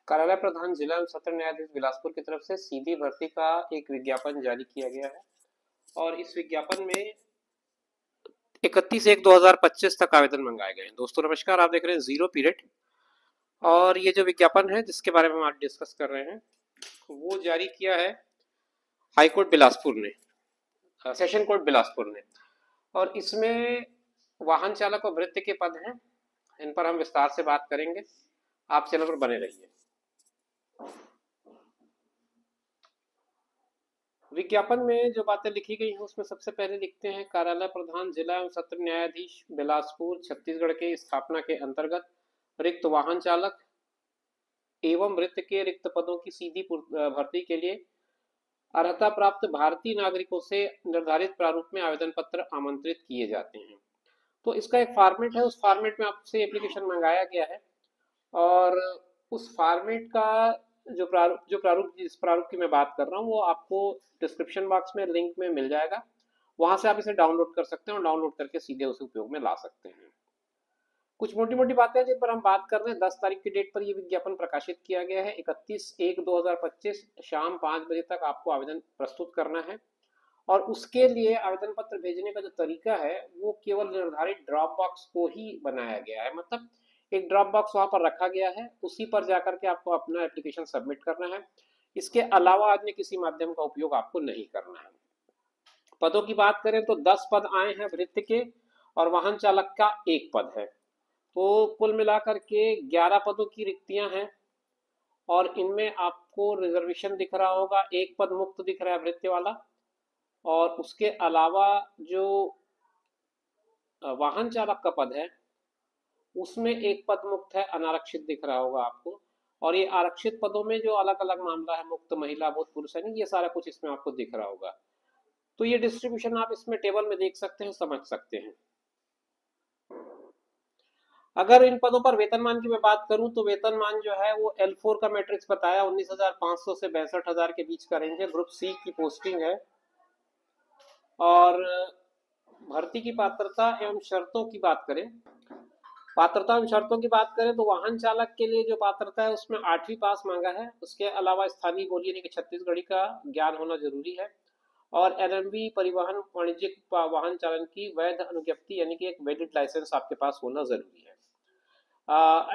कार्यालय प्रधान जिला एवं सत्र न्यायाधीश बिलासपुर की तरफ से सीधी भर्ती का एक विज्ञापन जारी किया गया है और इस विज्ञापन में 31/1/2025 तक आवेदन मंगाए गए हैं। दोस्तों नमस्कार, आप देख रहे हैं जीरो पीरियड और ये जो विज्ञापन है जिसके बारे में हम आज डिस्कस कर रहे हैं वो जारी किया है हाईकोर्ट बिलासपुर ने, सेशन कोर्ट बिलासपुर ने। और इसमें वाहन चालक और भृत्य के पद हैं, इन पर हम विस्तार से बात करेंगे। आप चैनल पर बने रहिए। विज्ञापन में जो बातें लिखी गई हैं उसमें सबसे पहले लिखते हैं, कार्यालय प्रधान जिला एवं सत्र न्यायाधीश बिलासपुर छत्तीसगढ़ के स्थापना के अंतर्गत रिक्त वाहन चालक एवं वृत्त के रिक्त पदों की सीधी भर्ती के लिए अर्हता प्राप्त भारतीय नागरिकों से निर्धारित प्रारूप में आवेदन पत्र आमंत्रित किए जाते हैं। तो इसका एक फॉर्मेट है, उस फॉर्मेट में आपसे एप्लीकेशन मंगाया गया है और उस फॉर्मेट का जो प्रारूप जिस प्रारूप की मैं बात कर रहा हूँ वो आपको डिस्क्रिप्शन बॉक्स में लिंक में मिल जाएगा। वहां से आप इसे डाउनलोड कर सकते हैं और डाउनलोड करके सीधे उसे उपयोग में ला सकते हैं। कुछ मोटी मोटी बातें जिन पर हम बात कर रहे हैं, 10 तारीख की डेट पर यह विज्ञापन प्रकाशित किया गया है। 31/1/2025 शाम 5 बजे तक आपको आवेदन प्रस्तुत करना है और उसके लिए आवेदन पत्र भेजने का जो तरीका है वो केवल निर्धारित ड्रॉप बॉक्स को ही बनाया गया है। मतलब एक ड्रॉप बॉक्स वहां पर रखा गया है, उसी पर जाकर के आपको अपना एप्लीकेशन सबमिट करना है। इसके अलावा अन्य किसी माध्यम का उपयोग आपको नहीं करना है। पदों की बात करें तो 10 पद आए हैं वृत्त के और वाहन चालक का 1 पद है। तो कुल मिलाकर के 11 पदों की रिक्तियां हैं और इनमें आपको रिजर्वेशन दिख रहा होगा, 1 पद मुक्त दिख रहा है वृत्त वाला। और उसके अलावा जो वाहन चालक का पद है उसमें 1 पद मुक्त है, अनारक्षित दिख रहा होगा आपको। और ये आरक्षित पदों में जो अलग अलग मामला है, मुक्त, महिला, भूत, पुरुष सैनिक, ये सारा कुछ इसमें आपको दिख रहा होगा। तो ये डिस्ट्रीब्यूशन आप इसमें टेबल में देख सकते हैं, समझ सकते हैं। अगर इन पदों पर वेतनमान की मैं बात करूं तो वेतनमान जो है वो L4 का मैट्रिक्स बताया 19,500 से 62,000 के बीच का रेंज है। ग्रुप सी की पोस्टिंग है। और भर्ती की पात्रता एवं शर्तों की बात करें, पात्रता एवं शर्तों की बात करें तो वाहन चालक के लिए जो पात्रता है उसमें 8वीं पास मांगा है। उसके अलावा स्थानीय बोली यानी कि छत्तीसगढ़ी का ज्ञान होना जरूरी है और LMV परिवहन वाणिज्यिक वाहन चालन की वैध अनुज्ञप्ति यानी कि एक वैलिड लाइसेंस आपके पास होना जरूरी है।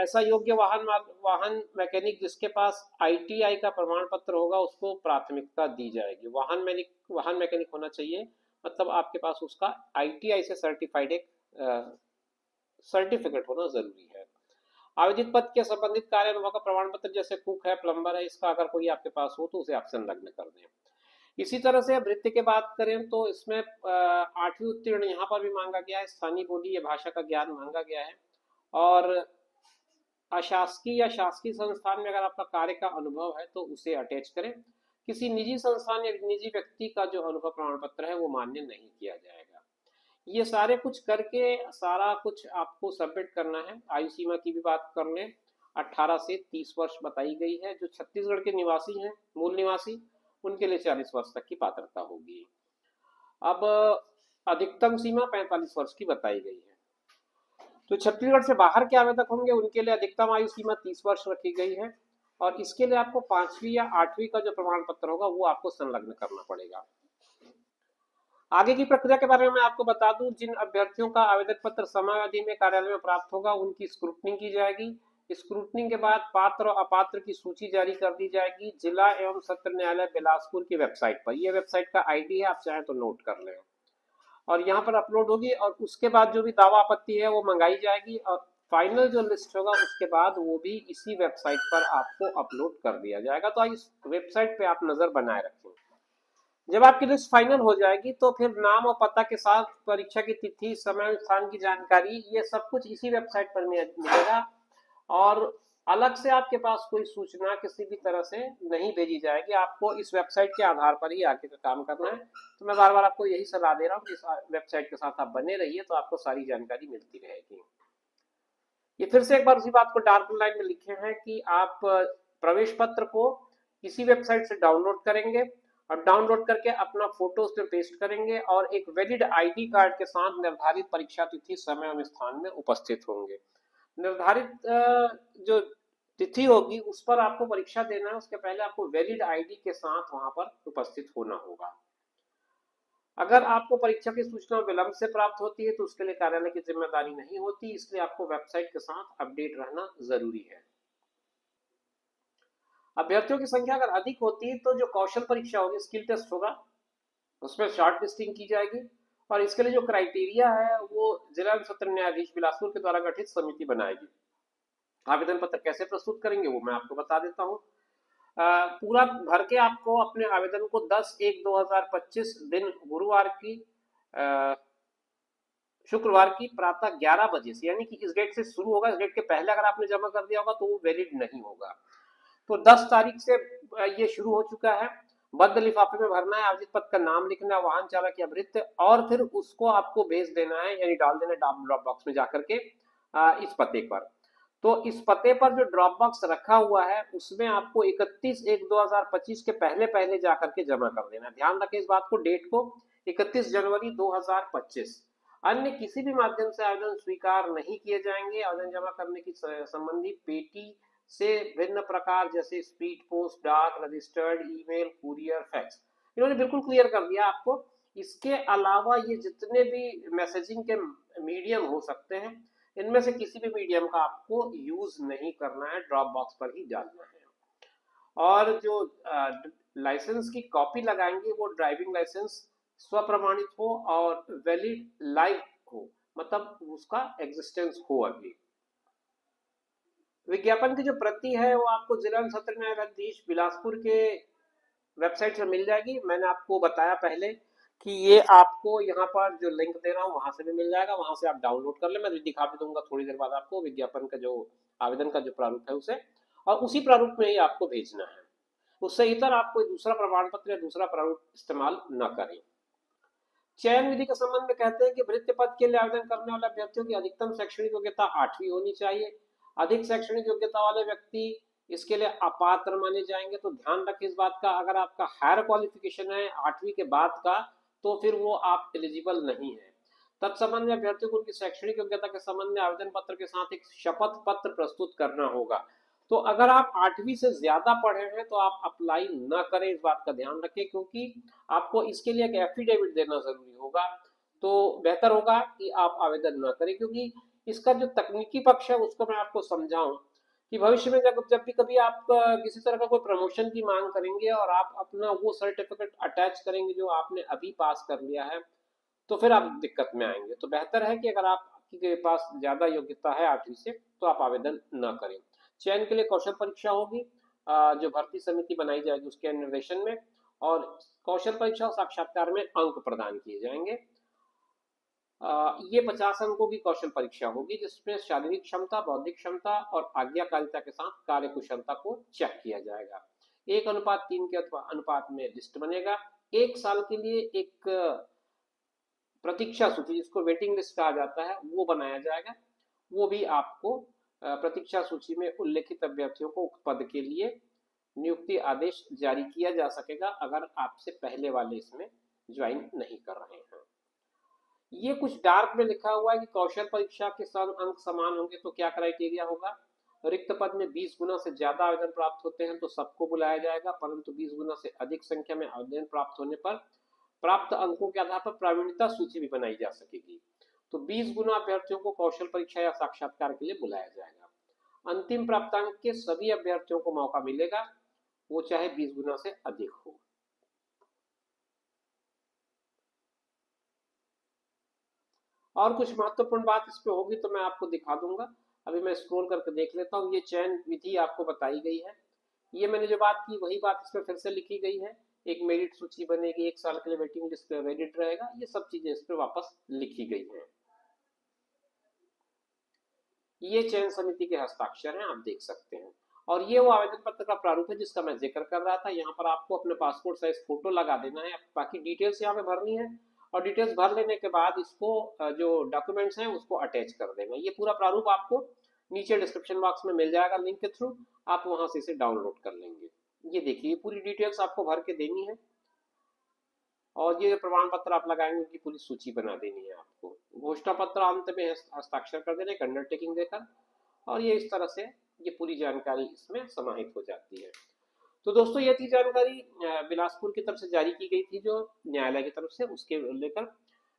ऐसा योग्य वाहन मैकेनिक जिसके पास ITI का प्रमाण पत्र होगा उसको प्राथमिकता दी जाएगी। वाहन मैकेनिक होना चाहिए, मतलब आपके पास उसका ITI से सर्टिफाइड एक सर्टिफिकेट होना जरूरी है। आवेदित पद के संबंधित कार्य अनुभव का प्रमाण पत्र जैसे कुक है, प्लम्बर है, इसका अगर कोई आपके पास हो तो उसे आप संलग्न कर दें। इसी तरह से वृत्ति की बात करें तो इसमें 8वीं उत्तीर्ण यहाँ पर भी मांगा गया है, स्थानीय बोली या भाषा का ज्ञान मांगा गया है। और अशासकीय या शासकीय संस्थान में अगर आपका कार्य का अनुभव है तो उसे अटैच करें। किसी निजी संस्थान या निजी व्यक्ति का जो अनुभव प्रमाण पत्र है वो मान्य नहीं किया जाएगा। ये सारे कुछ करके सारा कुछ आपको सबमिट करना है। आयु सीमा की भी बात कर लें, 18 से 30 वर्ष बताई गई है। जो छत्तीसगढ़ के निवासी हैं, मूल निवासी, उनके लिए 40 वर्ष तक की पात्रता होगी। अब अधिकतम सीमा 45 वर्ष की बताई गई है। तो छत्तीसगढ़ से बाहर के आवेदक होंगे उनके लिए अधिकतम आयु सीमा 30 वर्ष रखी गई है और इसके लिए आपको 5वीं या 8वीं का जो प्रमाण पत्र होगा वो आपको संलग्न करना पड़ेगा। आगे की प्रक्रिया के बारे में मैं आपको बता दूं, जिन अभ्यर्थियों का आवेदन पत्र समयावधि में कार्यालय में प्राप्त होगा उनकी स्क्रूटनी की जाएगी। स्क्रूटनी के बाद पात्र और अपात्र की सूची जारी कर दी जाएगी जिला एवं सत्र न्यायालय बिलासपुर की वेबसाइट पर। यह वेबसाइट का ID है, आप चाहें तो नोट कर लें। और यहाँ पर अपलोड होगी और उसके बाद जो भी दावा आपत्ति है वो मंगाई जाएगी और फाइनल जो लिस्ट होगा उसके बाद वो भी इसी वेबसाइट पर आपको अपलोड कर दिया जाएगा। तो इस वेबसाइट पे आप नजर बनाए रखें। जब आपकी लिस्ट फाइनल हो जाएगी तो फिर नाम और पता के साथ परीक्षा की तिथि, समय, स्थान की जानकारी, ये सब कुछ इसी वेबसाइट पर मिलेगा और अलग से आपके पास कोई सूचना किसी भी तरह से नहीं भेजी जाएगी। आपको इस वेबसाइट के आधार पर ही आगे का काम करना है। तो मैं बार बार आपको यही सलाह दे रहा हूँ कि इस वेबसाइट के साथ आप बने रहिए तो आपको सारी जानकारी मिलती रहेगी। ये फिर से एक बार उसी बात को डार्क लाइन में लिखे हैं कि आप प्रवेश पत्र को इसी वेबसाइट से डाउनलोड करेंगे और डाउनलोड करके अपना फोटो उसमें पेस्ट करेंगे और एक वैलिड ID कार्ड के साथ निर्धारित परीक्षा तिथि, समय और स्थान में उपस्थित होंगे। निर्धारित जो तिथि होगी उस पर आपको परीक्षा देना है, उसके पहले आपको वैलिड आईडी के साथ वहां पर उपस्थित होना होगा। अगर आपको परीक्षा की सूचना विलंब से प्राप्त होती है तो उसके लिए कार्यालय की जिम्मेदारी नहीं होती, इसलिए आपको वेबसाइट के साथ अपडेट रहना जरूरी है। अभ्यर्थियों की संख्या अगर अधिक होती है तो जो कौशल परीक्षा होगी, स्किल टेस्ट होगा, उसमें शॉर्ट लिस्टिंग की जाएगी। और इसके लिए जो क्राइटेरिया है वो जिला सत्र न्यायाधीश बिलासपुर के द्वारा गठित समिति बनाएगी। आवेदन पत्र कैसे प्रस्तुत करेंगे वो मैं आपको बता देता हूँ। पूरा भर के आपको अपने आवेदन को 10/1/2025 दिन गुरुवार की शुक्रवार की प्रातः 11 बजे से, यानी कि इस डेट से शुरू होगा। इस डेट के पहले अगर आपने जमा कर दिया होगा तो वो वैलिड नहीं होगा। तो 10 तारीख से ये शुरू हो चुका है। बद्ध लिफाफे में भरना है, आवेदन पत्र का नाम लिखना है, वाहन चालक या वृत्त, और फिर उसको आपको भेज देना है, यानी डाल देना है ड्रॉप बॉक्स में जाकर के इस पते पर। तो इस पते पर जो ड्रॉप बॉक्स रखा हुआ है उसमें आपको 31/1/2025 के पहले पहले जाकर के जमा कर देना। ध्यान रखें इस बात को, डेट को 31 जनवरी 2025। अन्य किसी भी माध्यम से आवेदन स्वीकार नहीं किए जाएंगे। आवेदन जमा करने की संबंधी पेटी से भिन्न प्रकार जैसे स्पीड पोस्ट, डाक, रजिस्टर्ड ईमेल, कुरियर, फैक्स, इन्होंने बिल्कुल क्लियर कर दिया आपको। इसके अलावा ये जितने भी मैसेजिंग के मीडियम हो सकते हैं, इनमें से किसी भी मीडियम का आपको यूज नहीं करना है, ड्रॉप बॉक्स पर ही डालना है। और जो लाइसेंस की कॉपी लगाएंगे वो ड्राइविंग लाइसेंस स्वप्रमाणित हो और वैलिड लाइव हो, मतलब उसका एग्जिस्टेंस हो अभी। विज्ञापन की जो प्रति है वो आपको जिला सत्र न्यायाधीश बिलासपुर के वेबसाइट से मिल जाएगी। मैंने आपको बताया पहले कि ये आपको यहाँ पर जो लिंक दे रहा हूँ वहां से भी मिल जाएगा, वहां से आप डाउनलोड कर ले। मैं दिखा भी दूंगा थोड़ी देर बाद आपको विज्ञापन का जो आवेदन का जो प्रारूप है उसे, और उसी प्रारूप में ही आपको भेजना है। उससे इतर आप कोई दूसरा प्रमाण पत्र या दूसरा प्रारूप इस्तेमाल न करें। चयन विधि के संबंध में कहते हैं कि वृत्ति पद के लिए आवेदन करने वाले अभ्यर्थियों की अधिकतम शैक्षणिक योग्यता 8वीं होनी चाहिए। अधिक शैक्षणिक योग्यता वाले व्यक्ति इसके लिए अपात्र माने जाएंगे। तो ध्यान रखें इस बात का, अगर आपका हायर क्वालिफिकेशन है 8वीं के बाद का तो फिर वो आप एलिजिबल नहीं है। तत्संबंध में अभ्यर्थियों को उनकी शैक्षणिक योग्यता के संबंध में आवेदन पत्र के साथ एक शपथ पत्र प्रस्तुत करना होगा। तो अगर आप 8वीं से ज्यादा पढ़े हैं तो आप अप्लाई न करें, इस बात का ध्यान रखें, क्योंकि आपको इसके लिए एक एफिडेविट देना जरूरी होगा। तो बेहतर होगा कि आप आवेदन न करें, क्योंकि इसका जो तकनीकी पक्ष है उसको मैं आपको समझाऊं कि भविष्य में जब भी कभी आप किसी तरह का कोई प्रमोशन की मांग करेंगे और आप अपना वो सर्टिफिकेट अटैच करेंगे जो आपने अभी पास कर लिया है, तो फिर आप दिक्कत में आएंगे। तो बेहतर है कि अगर आपके पास ज्यादा योग्यता है 8वीं से तो आप आवेदन न करें। चयन के लिए कौशल परीक्षा होगी जो भर्ती समिति बनाई जाएगी उसके निर्देशन में, और कौशल परीक्षा और साक्षात्कार में अंक प्रदान किए जाएंगे। ये 50 अंकों की कौशल परीक्षा होगी जिसमें शारीरिक क्षमता, बौद्धिक क्षमता और आज्ञाकारिता के साथ कार्य कुशलता को चेक किया जाएगा। 1:3 के अनुपात में लिस्ट बनेगा। 1 साल के लिए एक प्रतीक्षा सूची, जिसको वेटिंग लिस्ट कहा जाता है, वो बनाया जाएगा। वो भी आपको प्रतीक्षा सूची में उल्लेखित अभ्यर्थियों को उक्त पद के लिए नियुक्ति आदेश जारी किया जा सकेगा अगर आपसे पहले वाले इसमें ज्वाइन नहीं कर रहे हैं। ये कुछ डार्क में लिखा हुआ है कि कौशल परीक्षा के अंक समान होंगे तो क्या क्राइटेरिया होगा। रिक्त पद में 20 गुना से ज्यादा आवेदन प्राप्त होते हैं तो सबको बुलाया जाएगा, परंतु 20 गुना से अधिक संख्या में आवेदन प्राप्त होने पर प्राप्त अंकों के आधार पर प्रावीण्यता सूची भी बनाई जा सकेगी। तो 20 गुना अभ्यर्थियों को कौशल परीक्षा या साक्षात्कार के लिए बुलाया जाएगा। अंतिम प्राप्तांक के सभी अभ्यर्थियों को मौका मिलेगा, वो चाहे 20 गुना से अधिक हो। और कुछ महत्वपूर्ण बात इस पे होगी तो मैं आपको दिखा दूंगा। अभी मैं स्क्रॉल करके देख लेता हूँ। ये चयन विधि आपको बताई गई है, ये मैंने जो बात की वही बात इसमें फिर से लिखी गई है। एक मेरिट सूची बनेगी, 1 साल के लिए वेटिंग लिस्ट वैलिड रहेगा, ये सब चीजें इस पे वापस लिखी गई हैं। ये चयन समिति के हस्ताक्षर हैं, आप देख सकते हैं। और ये वो आवेदन पत्र का प्रारूप है जिसका मैं जिक्र कर रहा था। यहाँ पर आपको अपने पासपोर्ट साइज फोटो लगा देना है, बाकी डिटेल्स यहाँ पे भरनी है, और डिटेल्स भर लेने के बाद इसको जो डॉक्यूमेंट्स हैं उसको अटैच कर देना। ये पूरा प्रारूप आपको नीचे डिस्क्रिप्शन बॉक्स में मिल जाएगा लिंक के थ्रू, आप वहां से इसे डाउनलोड कर लेंगे। ये देखिए पूरी डिटेल्स आपको भर के देनी है, और ये प्रमाण पत्र आप लगाएंगे उनकी पूरी सूची बना देनी है आपको। घोषणा पत्र अंत में हस्ताक्षर कर देना, एक अंडरटेकिंग देकर, और ये इस तरह से ये पूरी जानकारी इसमें समाहित हो जाती है। तो दोस्तों ये थी जानकारी बिलासपुर की तरफ से जारी की गई थी, जो न्यायालय की तरफ से, उसके लेकर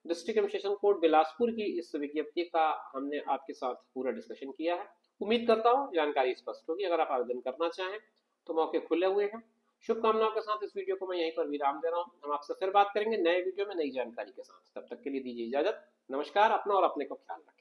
डिस्ट्रिक्ट एडमिनिस्ट्रेशन कोर्ट बिलासपुर की इस विज्ञप्ति का हमने आपके साथ पूरा डिस्कशन किया है। उम्मीद करता हूँ जानकारी स्पष्ट होगी। अगर आप आवेदन करना चाहें तो मौके खुले हुए हैं। शुभकामनाओं के साथ इस वीडियो को मैं यहीं पर विराम दे रहा हूँ। हम आपसे फिर बात करेंगे नए वीडियो में नई जानकारी के साथ। तब तक के लिए दीजिए इजाजत। नमस्कार। अपना और अपने को ख्याल रखें।